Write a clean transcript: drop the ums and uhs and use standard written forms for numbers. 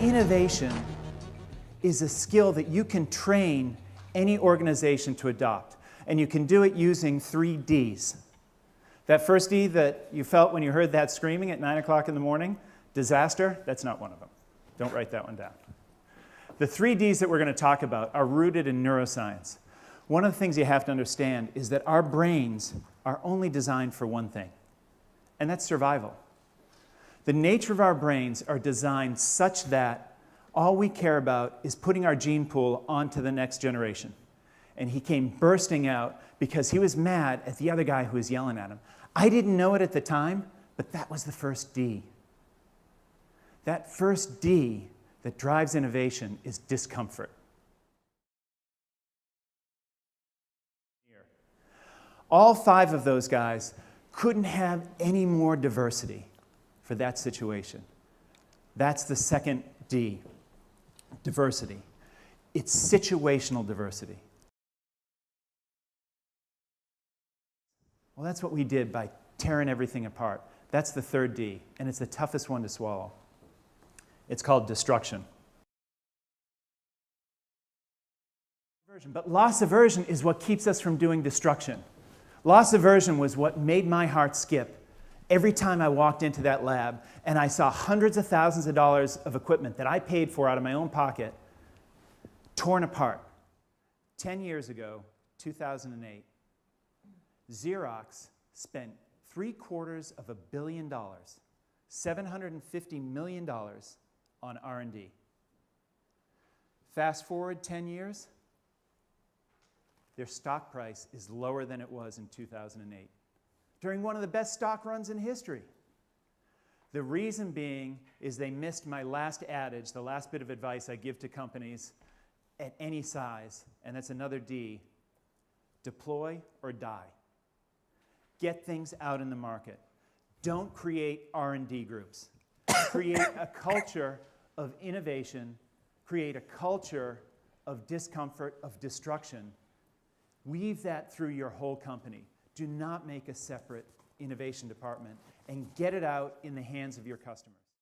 innovation is a skill that you can train any organization to adopt. And you can do it using 3 Ds. That first D that you felt when you heard that screaming at 9 o'clock in the morning, disaster, that's not one of them. Don't write that one down. The 3 Ds that we're going to talk about are rooted in neuroscience. One of the things you have to understand is that our brains are only designed for one thing, and that's survival. The nature of our brains are designed such that all we care about is putting our gene pool onto the next generation. And he came bursting out because he was mad at the other guy who was yelling at him. I didn't know it at the time, but that was the first D. That first D that drives innovation is discomfort. All 5 of those guys couldn't have any more diversity for that situation. That's the second D, diversity. It's situational diversity. Well, that's what we did by tearing everything apart. That's the third D, and it's the toughest one to swallow. It's called destruction. But loss aversion is what keeps us from doing destruction. Loss aversion was what made my heart skip every time I walked into that lab and I saw hundreds of thousands of dollars of equipment that I paid for out of my own pocket torn apart. 10 years ago, 2008, Xerox spent $750 million, $750 million on R&D. Fast forward 10 years, their stock price is lower than it was in 2008, during one of the best stock runs in history. The reason being is they missed my last adage, the last bit of advice I give to companies at any size, and that's another D, deploy or die. Get things out in the market. Don't create R&D groups. Create a culture of innovation, create a culture of discomfort, of destruction. Weave that through your whole company. Do not make a separate innovation department, and get it out in the hands of your customers.